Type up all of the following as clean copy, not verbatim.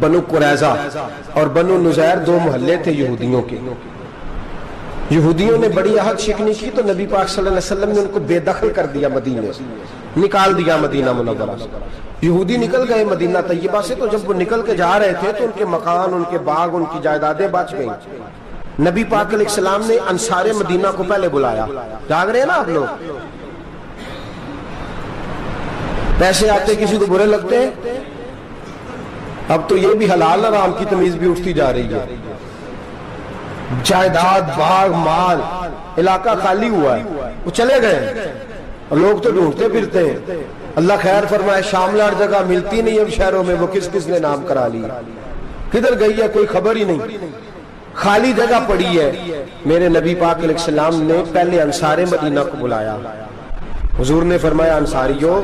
بنو قریظہ اور بنو نذیر دو محلے تھے یہودیوں کے. یہودیوں نے بڑی عہد شکنی کی تو نبی پاک صلی اللہ علیہ وسلم نے ان کو بے دخل کر دیا، مدینے سے نکال دیا مدینہ منورہ سے. یہودی نکل گئے مدینہ طیبہ سے، تو جب وہ نکل کے جا رہے تھے تو ان کے مکان، ان کے باغ، ان کی جائیدادیں بچ گئیں. نبی پاک علیہ السلام نے انصار مدینہ کو پہلے بلایا. جاگ رہے ہیں نا آپ لوگ؟ پیسے آتے کسی کو برے لگتے ہیں؟ اب تو یہ بھی حلال حرام کی تمیز بھی اٹھتی جا رہی ہے. جائیداد، باغ، مال، علاقہ خالی ہوا ہے، وہ چلے گئے. لوگ تو ڈھونڈتے پھرتے ہیں. اللہ خیر فرمائے، شاملہ ہر جگہ ملتی نہیں اب شہروں میں، وہ کس کس نے نام کرا لی، کدھر گئی ہے کوئی خبر ہی نہیں، خالی جگہ پڑی ہے. میرے نبی پاک علیہ السلام نے پہلے انصار مدینہ کو بلایا. حضور نے فرمایا انصاریوں،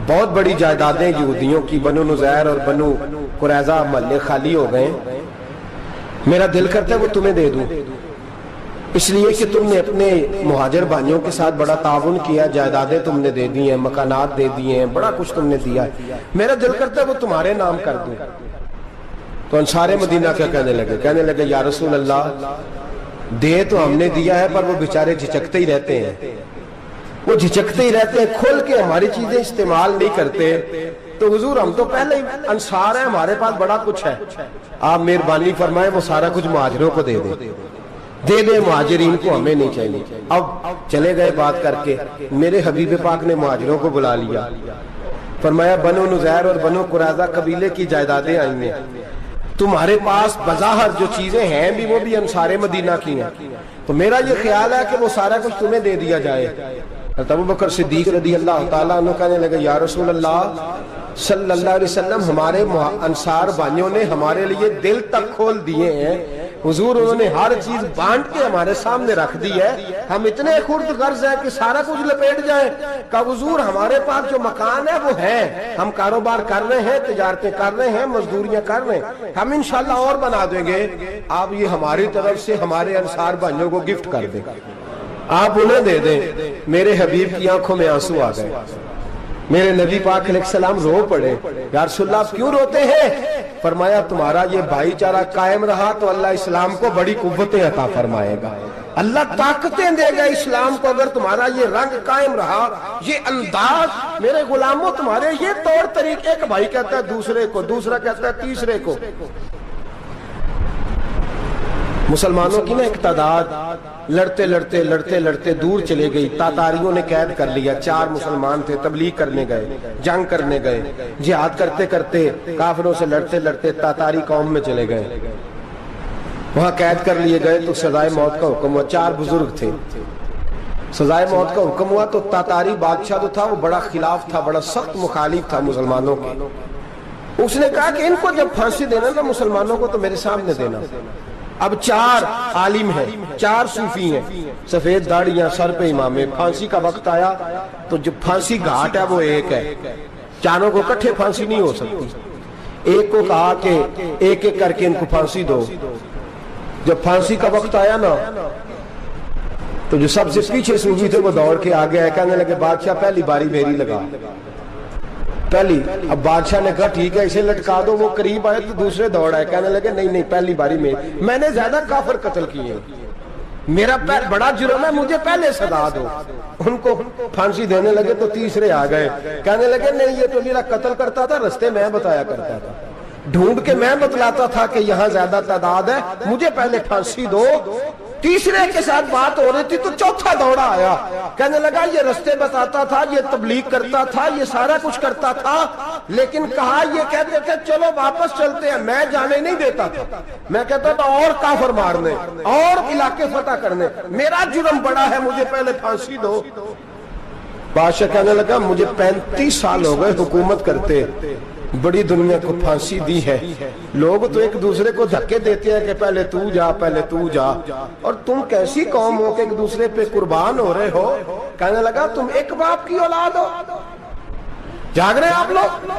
بہت بڑی جائیدادیں یہودیوں کی بنو نذیر اور بنو قریظہ محلے خالی ہو گئے، میرا دل کرتا ہے وہ تمہیں دے دوں، اس لیے کہ تم نے اپنے مہاجر بھائیوں کے ساتھ بڑا تعاون کیا، جائیدادیں تم نے دے دی ہیں، مکانات دے دیے ہیں، بڑا کچھ تم نے دیا ہے، میرا دل کرتا ہے وہ تمہارے نام کر دوں. تو انصار مدینہ کیا کہنے لگے یا رسول اللہ، دے تو ہم نے دیا ہے پر وہ بیچارے جھچکتے ہی رہتے ہیں، وہ جھچکتے ہی رہتے ہیں، کھول کے ہماری چیزیں استعمال نہیں کرتے. تو حضور ہم تو پہلے ہی انصار ہیں، ہمارے پاس بڑا کچھ ہے، آپ مہربانی فرمائیں وہ سارا کچھ مہاجروں کو دے دے مہاجرین کو ہمیں نہیں چاہیے. اب چلے گئے بات کر کے، میرے حبیب پاک نے مہاجروں کو بلا لیا. فرمایا بنو نذیر اور بنو قریظہ قبیلے کی جائیدادیں آئی ہیں، تمہارے پاس بظاہر جو چیزیں ہیں بھی وہ بھی انصار مدینہ کی ہیں، تو میرا یہ خیال ہے کہ وہ سارا کچھ تمہیں دے دیا جائے. ابو بکر صدیق رضی اللہ تعالیٰ عنہ کہنے لگے یا رسول اللہ صلی اللہ علیہ وسلم، ہمارے انصار بھائیوں نے ہمارے لیے دل تک کھول دیے ہیں حضور، انہوں نے ہر چیز بانٹ کے ہمارے سامنے رکھ دی ہے، ہم اتنے خرد غرض ہیں کہ سارا کچھ لپیٹ جائیں. کہ حضور ہمارے پاس جو مکان ہے وہ ہے، ہم کاروبار کر رہے ہیں، تجارتیں کر رہے ہیں، مزدوریاں کر رہے ہیں، ہم انشاءاللہ اور بنا دیں گے، آپ یہ ہماری طرف سے ہمارے انصار بھائیوں کو گفٹ کر دیں، آپ انہیں دے دیں. میرے حبیب کی آنکھوں میں آنسو آ گئے. میرے نبی پاک علیہ السلام رو پڑے. یا رسول اللہ آپ کیوں روتے ہیں؟ فرمایا تمہارا یہ بھائی چارہ قائم رہا تو اللہ اسلام کو بڑی قوتیں عطا فرمائے گا، اللہ طاقتیں دے گا اسلام کو. اگر تمہارا یہ رنگ قائم رہا، یہ انداز، میرے غلاموں تمہارے یہ طور طریقے، ایک بھائی کہتا ہے دوسرے کو، دوسرا کہتا ہے تیسرے کو. مسلمانوں کی نا ایک تعداد لڑتے لڑتے لڑتے لڑتے دور چلے گئی. تاتاریوں نے قید کر لیا. 4 مسلمان تھے، تبلیغ کرنے گئے، جنگ کرنے گئے، جہاد کرتے کرتے کافروں سے لڑتے لڑتے تاتاری قوم میں چلے گئے، وہاں قید کر لیے گئے. تو سزائے موت کا حکم ہوا. 4 بزرگ تھے، سزائے موت کا حکم ہوا. تو تاتاری بادشاہ جو تھا وہ بڑا خلاف تھا، بڑا سخت مخالف تھا مسلمانوں کے. اس نے کہا کہ ان کو جب پھانسی دینا نا مسلمانوں کو تو میرے سامنے دینا. اب 4 عالم ہیں، 4 صوفی ہیں، سفید داڑیاں، سر پہ امامے. پھانسی کا وقت آیا تو جو پھانسی گھاٹ ہے وہ ایک ہے، چاروں کو کٹھے پھانسی نہیں ہو سکتی. ایک کو کہا کہ ایک ایک کر کے ان کو پھانسی دو. جب پھانسی کا وقت آیا نا تو جو سب سے پیچھے صوفی تھے وہ دوڑ کے آگے آئے، کہنے لگے بادشاہ پہلی باری میری لگا پہلی. اب بادشاہ نے کہا ٹھیک ہے اسے لٹکا دو. وہ قریب آئے تو دوسرے دوڑ آئے، کہنے لگے نہیں نہیں پہلی باری میں نے زیادہ کافر قتل کیے، میرا بڑا جرم ہے، مجھے پہلے سزا دو. ان کو پھانسی دینے لگے تو تیسرے آ گئے، کہنے لگے نہیں یہ تو میرا قتل کرتا تھا، رستے میں بتایا کرتا تھا، ڈھونڈ کے میں بتلاتا تھا کہ یہاں زیادہ تعداد ہے، مجھے پہلے پھانسی دو. تیسرے کے ساتھ بات ہو رہی تھی تو چوتھا دوڑا آیا، کہنے لگا یہ رستے بتاتا تھا، یہ تبلیغ کرتا تھا، یہ سارا کچھ کرتا تھا، لیکن کہا یہ کہتے تھے چلو واپس چلتے ہیں، میں جانے نہیں دیتا تھا، میں کہتا تھا اور کافر مارنے اور علاقے فتح کرنے، میرا جرم بڑا ہے، مجھے پہلے پھانسی دو. بادشاہ کہنے لگا مجھے 35 سال ہو گئے حکومت کرتے، بڑی دنیا کو پھانسی دی ہے، لوگ تو ایک دوسرے کو دھکے دیتے ہیں کہ پہلے تو جا پہلے تو جا، اور تم کیسی قوم ہو کہ ایک دوسرے پہ قربان ہو رہے ہو. کہنے لگا تم ایک باپ کی اولاد ہو. جاگ رہے ہیں آپ لوگ؟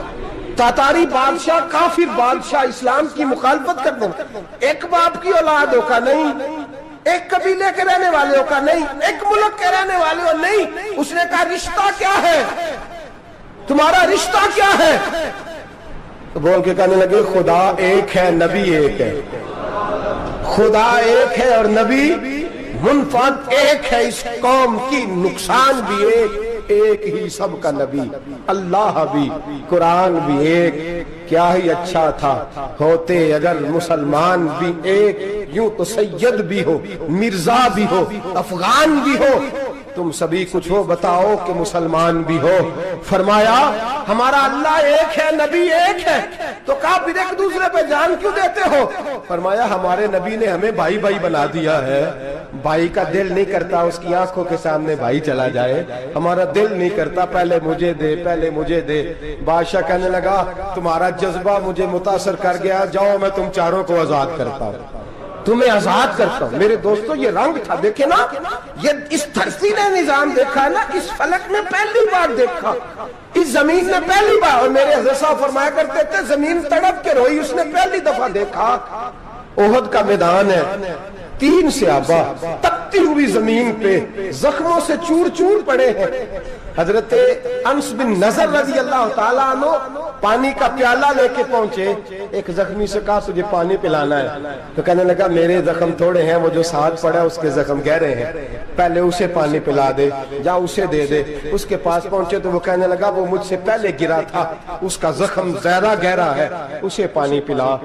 تاتاری بادشاہ، کافر بادشاہ، اسلام کی مخالفت کر دیں، ایک باپ کی اولاد ہو کا نہیں، ایک قبیلے کے رہنے والے ہو کا نہیں، ایک ملک کے رہنے والے ہو نہیں. اس نے کہا رشتہ کیا ہے تمہارا، رشتہ کیا ہے؟ تو بول کے کہنے لگے خدا ایک ہے نبی ایک ہے، خدا ایک ہے اور نبی منفرد ایک ہے، اس قوم کی نقصان بھی ایک ہی سب کا نبی، اللہ بھی قرآن بھی ایک، کیا ہی اچھا تھا ہوتے اگر مسلمان بھی ایک، یوں تو سید بھی ہو مرزا بھی ہو افغان بھی ہو، تم سبھی کچھ ہو بتاؤ کہ مسلمان بھی ہو۔ فرمایا ہمارا اللہ ایک ہے نبی ایک ہے، تو کہا پھر ایک دوسرے پہ جان کیوں دیتے ہو؟ فرمایا ہمارے نبی نے ہمیں بھائی بھائی بنا دیا ہے، بھائی کا دل نہیں کرتا اس کی آنکھوں کے سامنے بھائی چلا جائے، ہمارا دل نہیں کرتا پہلے مجھے دے پہلے مجھے دے۔ بادشاہ کہنے لگا تمہارا جذبہ مجھے متاثر کر گیا، جاؤ میں تم چاروں کو آزاد کرتا ہوں، تمہیں آزاد کرتا ہوں۔ میرے دوستو یہ رنگ تھا، دیکھیں نا، یہ اس دھرتی نے نظام دیکھا ہے نا، اس فلک میں پہلی بار دیکھا، اس زمین نے پہلی بار، اور میرے حضرت صاحب فرمایا کرتے تھے زمین تڑپ کے روئی، اس نے پہلی دفعہ دیکھا۔ احد کا میدان ہے، 3 صحابہ تپتی ہوئی زمین پہ زخموں سے چور چور پڑے ہیں۔ حضرت انس بن نضر رضی اللہ تعالیٰ عنہ پانی کا پیالہ لے کے پہنچے، ایک زخمی سے کہا تجھے پانی پلانا ہے، تو کہنے لگا میرے زخم تھوڑے ہیں، وہ جو ساتھ پڑا اس کے زخم گہرے ہیں، پہلے اسے پانی پلا دے، جا اسے دے دے۔ اس کے پاس پہنچے تو وہ کہنے لگا وہ مجھ سے پہلے گرا تھا، اس کا زخم زیادہ گہرا ہے، اسے پانی پلا۔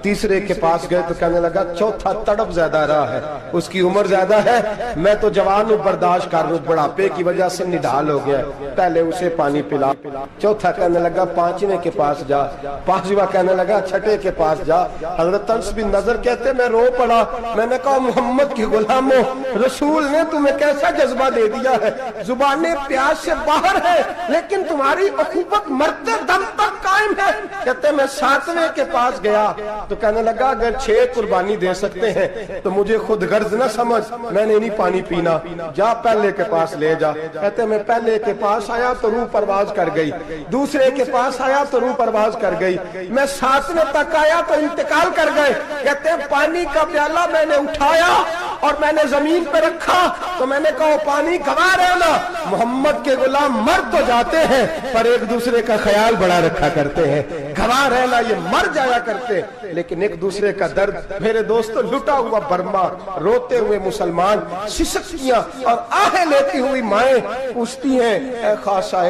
تیسرے کے پاس گئے تو کہنے لگا چوتھا تڑپ زیادہ رہا ہے، اس کی عمر زیادہ ہے، میں تو جوان ہوں برداشت کر رہا ہوں، بڑھاپے کی وجہ سے نڈھال ہو گیا، پہلے اسے پانی پلا۔ چوتھا کہنے لگا پانچویں کے پاس جا، پانچواں کہنے لگا چھٹے کے پاس جا۔ حضرت انس بن نضر کہتے میں رو پڑا، میں نے کہا محمد کے غلاموں، رسول نے تمہیں کیسا جذبہ دے دیا ہے، زبانیں پیاس سے باہر ہے لیکن تمہاری اخوت مرتے دم تک قائم ہے۔ کہتے میں 7ویں کے پاس گیا تو کہنے لگا اگر 6 قربانی دے سکتے ہیں تو مجھے خود غرض نہ سمجھ، میں نے نہیں پانی پینا، جا پہلے کے پاس لے جا۔ کہتے میں پہلے کے پاس آیا تو روح پرواز کر گئی، دوسرے کے پاس آیا تو روح پرواز کر گئی، میں 7ویں تک آیا تو انتقال کر گئے۔ کہتے ہیں پانی کا پیالہ میں نے اٹھایا اور میں نے زمین پہ رکھا تو میں نے کہا پانی گوا رہنا، محمد کے غلام مر تو جاتے ہیں پر ایک دوسرے کا خیال بڑا رکھا کرتے ہیں، گوا رہنا یہ مر جایا کرتے لیکن ایک دوسرے کا درد۔ میرے دوستو لٹا ہوا برما، روتے ہوئے مسلمان، سسکیاں اور آہیں لیتی ہوئی مائیں پوچھتی ہیں اے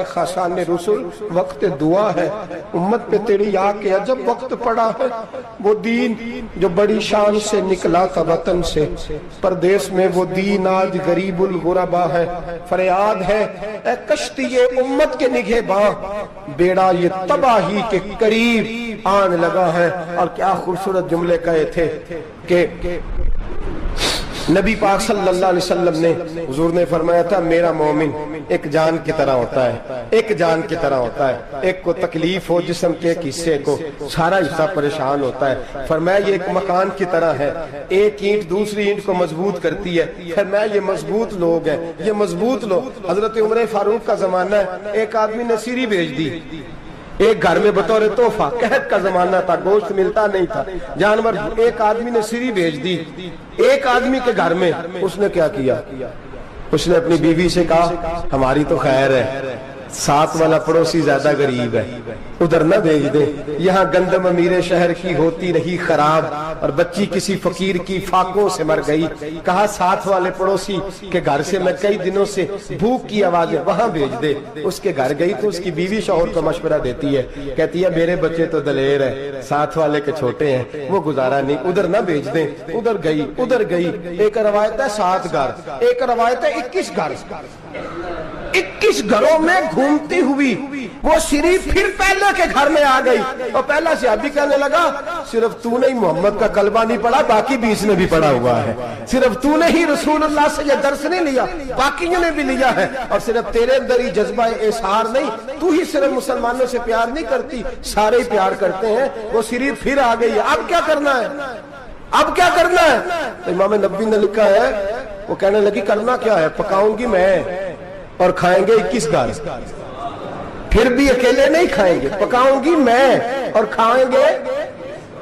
خاصان رسول وقت دعا ہے، امت پہ تیری آ کے عجب وقت پڑا ہے، وہ دین جو بڑی شان سے نکلا تھا وطن سے، پردیس میں وہ دین آج غریب الغربا ہے، فریاد ہے اے کشتی امت کے نگہباں، بیڑا یہ تباہی کے قریب آن لگا ہے۔ اور کیا خوبصورت جملے کہے تھے کہ نبی پاک صلی اللہ علیہ وسلم نے، حضور نے فرمایا تھا میرا مومن ایک جان کی طرح ہوتا ہے، ایک جان کی طرح ہوتا ہے، ایک کو تکلیف ہو جسم کے ایک حصے کو سارا حصہ پریشان ہوتا ہے۔ فرمایا یہ ایک مکان کی طرح ہے، ایک اینٹ دوسری اینٹ کو مضبوط کرتی ہے، فرمایا یہ مضبوط لوگ ہیں، یہ مضبوط لوگ۔ حضرت عمر فاروق کا زمانہ ہے، ایک آدمی نے سیری بھیج دی ایک گھر میں بطور تحفہ، قحط کا زمانہ تھا، گوشت ملتا نہیں تھا، جانور، ایک آدمی نے سیری بھیج دی ایک آدمی کے گھر میں۔ اس نے کیا کیا؟ اس نے اپنی بیوی سے کہا ہماری تو خیر ہے، ساتھ والا پڑوسی زیادہ غریب ہے، ادھر نہ بھیج دے، یہاں گندم امیر شہر کی ہوتی رہی خراب اور بچی کسی فقیر کی فاقوں سے مر گئی، کہا ساتھ والے پڑوسی کے گھر سے میں کئی دنوں سے بھوک کی آوازیں وہاں بھیج دے۔ اس کے گھر گئی تو اس کی بیوی شوہر کو مشورہ دیتی ہے، کہتی ہے میرے بچے تو دلیر ہے، ساتھ والے کے چھوٹے ہیں، وہ گزارا نہیں، ادھر نہ بھیج دیں۔ ادھر گئی، ایک روایت ہے 7 گھر، ایک روایت ہے 21 گھر، 21 گھروں میں گھومتی ہوئی وہ سری پھر پہلے کے گھر میں آ گئی، اور پہلا صحابی کہنے لگا صرف تو نے محمد کا کلمہ نہیں پڑھا، باقی 20 نے بھی پڑھا ہوا ہے، صرف تو نے ہی رسول اللہ سے یہ درس نہیں لیا، باقیوں نے بھی لیا ہے، اور صرف تیرے اندر ہی جذبہ اظہار نہیں، تو ہی صرف مسلمانوں سے پیار نہیں کرتی، سارے ہی پیار کرتے ہیں۔ وہ سری پھر آ گئی ہے، اب کیا کرنا ہے؟ اب کیا کرنا ہے؟ امام نبوی نے لکھا ہے، وہ کہنے لگی کرنا کیا ہے، پکاؤں گی میں اور کھائیں گے 21 گھر، پھر بھی اکیلے نہیں کھائیں گے، پکاؤں گی میں اور کھائیں گے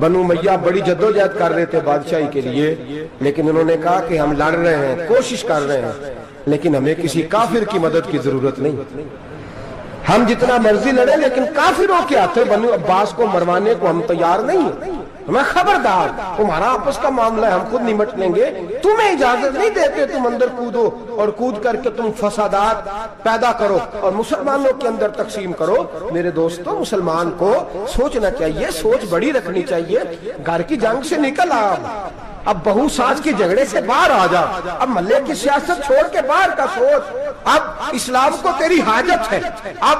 بنو امیہ بڑی جدوجہد کر رہے تھے بادشاہی کے لیے، لیکن انہوں نے کہا کہ ہم لڑ رہے ہیں، کوشش کر رہے ہیں، لیکن ہمیں کسی کافر کی مدد کی ضرورت نہیں، ہم جتنا مرضی لڑیں لیکن کافروں کے ہاتھوں بنو عباس کو مروانے کو ہم تیار نہیں ہیں، ہمیں خبردار، تمہارا آپس کا معاملہ ہے، ہم خود نمٹ لیں گے، تمہیں اجازت نہیں دیتے تم اندر کودو اور کود کر کے تم فسادات پیدا کرو اور مسلمانوں کے اندر تقسیم کرو۔ میرے دوستو، مسلمان کو سوچنا چاہیے، سوچ بڑی رکھنی چاہیے، گھر کی جنگ سے نکل آ، اب بہو ساس کے جھگڑے سے باہر آ جا، اب محلے کی سیاست چھوڑ کے باہر کا سوچ، اب اسلام کو تیری حاجت ہے۔ اب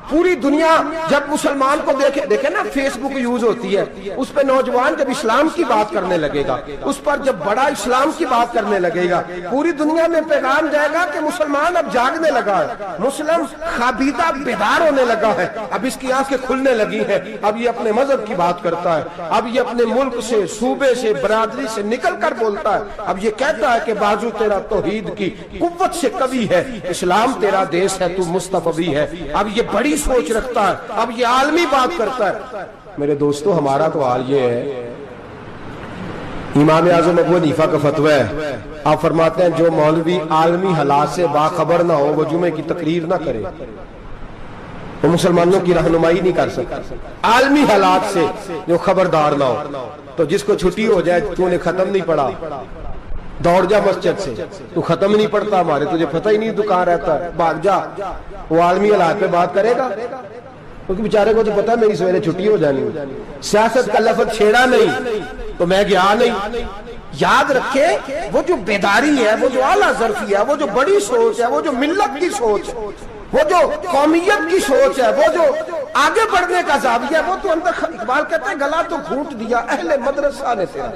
پوری دنیا جب مسلمان کو دیکھے نا، فیس بک یوز ہوتی ہے، اس پہ نوجوان جب اسلام کی بات کرنے لگے گا، اس پر جب بڑا اسلام کی بات کرنے لگے گا، پوری دنیا میں پیغام جائے گا کہ مسلمان اب جاگنے لگا ہے، مسلم خوابیدہ بیدار ہونے لگا ہے، اب اس کی آنکھیں کھلنے لگی ہیں، اب یہ اپنے مذہب کی بات کرتا ہے، اب یہ اپنے ملک سے، صوبے سے، برادری سے نکل کر بولتا ہے، اب یہ کہتا ہے کہ بازو تیرا توحید کی قوت سے قوی ہے، اسلام تیرا دیس ہے، تو مصطفی ہے، اب یہ بڑی سوچ رکھتا ہے، اب یہ عالمی بات کرتا ہے۔ میرے دوستو، ہمارا تو حال یہ ہے، امام اعظم ابو حنیفہ کا فتویٰ ہے، آپ فرماتے ہیں جو مولوی عالمی حالات سے باخبر نہ ہو وہ جمعے کی تقریر نہ کرے، وہ مسلمانوں کی رہنمائی نہیں کر سکتا، عالمی حالات سے جو خبردار نہ ہو۔ تو جس کو چھٹی ہو جائے، تو نے ختم نہیں پڑھا، دوڑ جا مسجد سے، تو ختم نہیں پڑھتا، ہمارے تجھے پتہ ہی نہیں تو کہاں رہتا ہے، بھاگ جا، وہ عالمی حالات پہ بات کرے گا، کیونکہ بیچارے کو تو پتہ ہے میری سویرے چھٹی ہو جانی، سیاست کا لفظ چھیڑا نہیں تو میں گیا نہیں۔ یاد رکھے، وہ جو بیداری ہے، وہ جو اعلیٰ ظرفی ہے، وہ جو بڑی سوچ ہے، وہ جو ملت کی سوچ ہے، وہ جو قومیت کی سوچ ہے، وہ جو آگے بڑھنے کا زاویہ ہے، وہ تو اندر، اقبال کہتے ہیں گلا تو گھونٹ دیا اہل مدرسہ نے تیرا،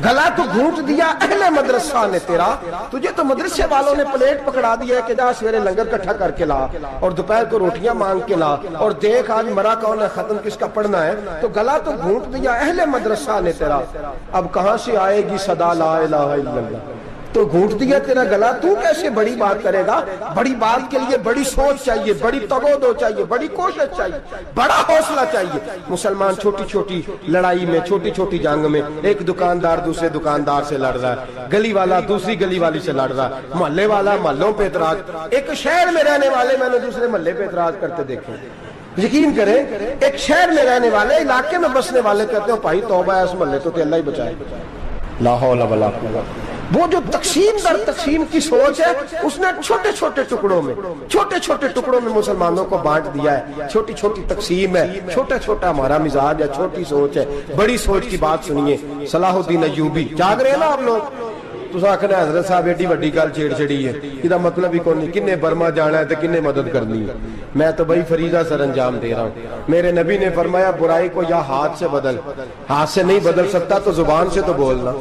گلا تو گھونٹ دیا اہل مدرسہ نے تیرا، تجھے تو مدرسے والوں نے پلیٹ پکڑا دیا ہے کہ جا سویرے لنگر کٹھا کر کے لا اور دوپہر کو روٹیاں مانگ کے لا اور دیکھ آج مرا کون ہے، ختم کس کا پڑھنا ہے، تو گلا تو گھونٹ دیا اہل مدرسہ نے تیرا، اب کہاں سے آئے گی صدا لا الہ الا اللہ، تو گھونٹ دیا تیرا گلا، تو کیسے بڑی بات کرے گا؟ بڑی بات کے لیے بڑی سوچ چاہیے، بڑی تگودو چاہیے، بڑی کوشش چاہیے، بڑا حوصلہ چاہیے۔ مسلمان چھوٹی چھوٹی لڑائی میں، چھوٹی چھوٹی جنگ میں، ایک دکاندار دوسرے دکاندار سے لڑ رہا ہے، گلی والا دوسری گلی والی سے لڑ رہا ہے، محلے والا محلوں پہ اعتراض، ایک شہر میں رہنے والے میں نے دوسرے محلے پہ اعتراض کرتے دیکھے۔ یقین کریں، ایک شہر میں رہنے والے، علاقے میں بسنے والے کہتے ہیں بھائی توبہ ہے اس محلے تو اللہ ہی بچائے، لا حول ولا قوت۔ وہ جو تقسیم در تقسیم کی سوچ ہے، اس نے چھوٹے چھوٹے ٹکڑوں میں مسلمانوں کو بانٹ دیا ہے، چھوٹی چھوٹی تقسیم ہے، چھوٹا چھوٹا ہمارا مزاج ہے، چھوٹی سوچ ہے، بڑی سوچ کی بات سنیے۔ صلاح الدین ایوبی، جاگ رہے ہیں نا آپ لوگ؟ تو آخنا حضرت صاحب ایڈی وڈی گل چھیڑ چھڑی ہے، یہ مطلب ہی کون نہیں، کنے برما جانا ہے تو کنے مدد کرنی ہے، میں تو بھائی فریضہ سر انجام دے رہا ہوں۔ میرے نبی نے فرمایا برائی کو یا ہاتھ سے بدل، ہاتھ سے نہیں بدل سکتا تو زبان سے تو بولنا،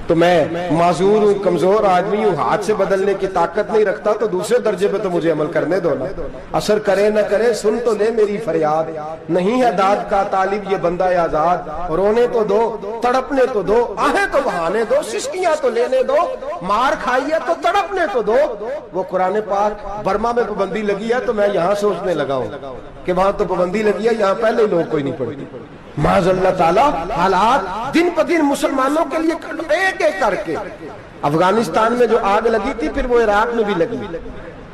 تو میں معذور ہوں، کمزور آدمی ہوں، ہاتھ سے بدلنے کی طاقت نہیں رکھتا، تو دوسرے درجے پہ تو مجھے عمل کرنے دو نا، اثر کرے نہ کرے سن تو لے میری فریاد، نہیں ہے داد کا طالب یہ بندہ آزاد، رونے تو دو، تڑپنے تو دو، آہیں تو بہانے دو، سسکیاں تو لینے دو، مار کھائیے تو تڑپنے تو دو۔ وہ قرآن پاک، برما میں پابندی لگی ہے تو میں یہاں سوچنے لگا ہوں کہ وہاں تو پابندی لگی ہے، یہاں پہلے لوگ کوئی نہیں پڑھتی۔ معاذ اللہ تعالیٰ حالات دن پہ دن مسلمانوں کے لیے ایک ایک کر کے، افغانستان میں جو آگ لگی تھی، پھر وہ عراق میں بھی لگی،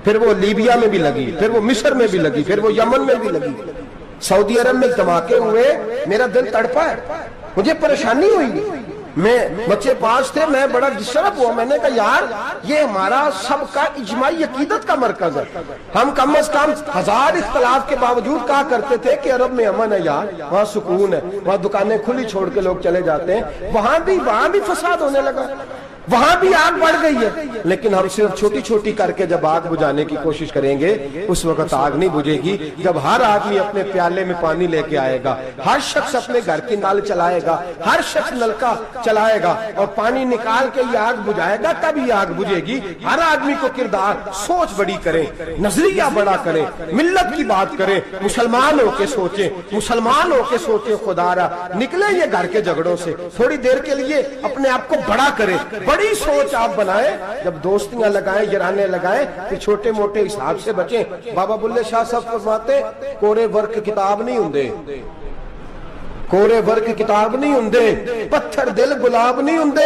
پھر وہ لیبیا میں بھی لگی، پھر وہ مصر میں بھی لگی، پھر وہ یمن میں بھی لگی، سعودی عرب میں دھماکے ہوئے، میرا دل تڑپا ہے، مجھے پریشانی ہوئی، میں بچے 5 تھے، میں بڑا ڈسٹرب ہوا، میں نے کہا یار یہ ہمارا سب کا اجماعی عقیدت کا مرکز ہے، ہم کم از کم 1000 اختلاف کے باوجود کہا کرتے تھے کہ عرب میں امن ہے یار، وہاں سکون ہے، وہاں دکانیں کھلی چھوڑ کے لوگ چلے جاتے ہیں، وہاں بھی فساد ہونے لگا، وہاں بھی آگ بڑھ گئی ہے، لیکن ہم صرف چھوٹی چھوٹی کر کے جب آگ بجھانے کی کوشش کریں گے اس وقت آگ نہیں بجھے گی، جب ہر آدمی اپنے پیالے میں پانی لے کے آئے گا، ہر شخص اپنے گھر کی نل چلائے گا، ہر شخص نلکا چلائے گا اور پانی نکال کے یہ آگ بجھائے گا، تب یہ آگ بجھے گی۔ ہر آدمی کو کردار، سوچ بڑی کریں، نظریہ بڑا کریں، ملت کی بات کریں، مسلمان ہو کے سوچیں، مسلمان ہو کے سوچیں، خدا را نکلیں یہ گھر کے جھگڑوں سے، تھوڑی دیر کے لیے اپنے آپ کو بڑا کریں، بڑی سوچ آپ بنائیں، جب دوستیاں لگائیں، یرانے لگائیں، پھر چھوٹے موٹے حساب سے بچیں۔ بابا بلے شاہ صاحب فرماتے کورے ورک کتاب نہیں ہوندے، ਕੋਰੇ ਵਰਗ ਕਿਤਾਬ ਨਹੀਂ ਹੁੰਦੇ, ਪੱਥਰ ਦਿਲ ਗੁਲਾਬ ਨਹੀਂ ਹੁੰਦੇ।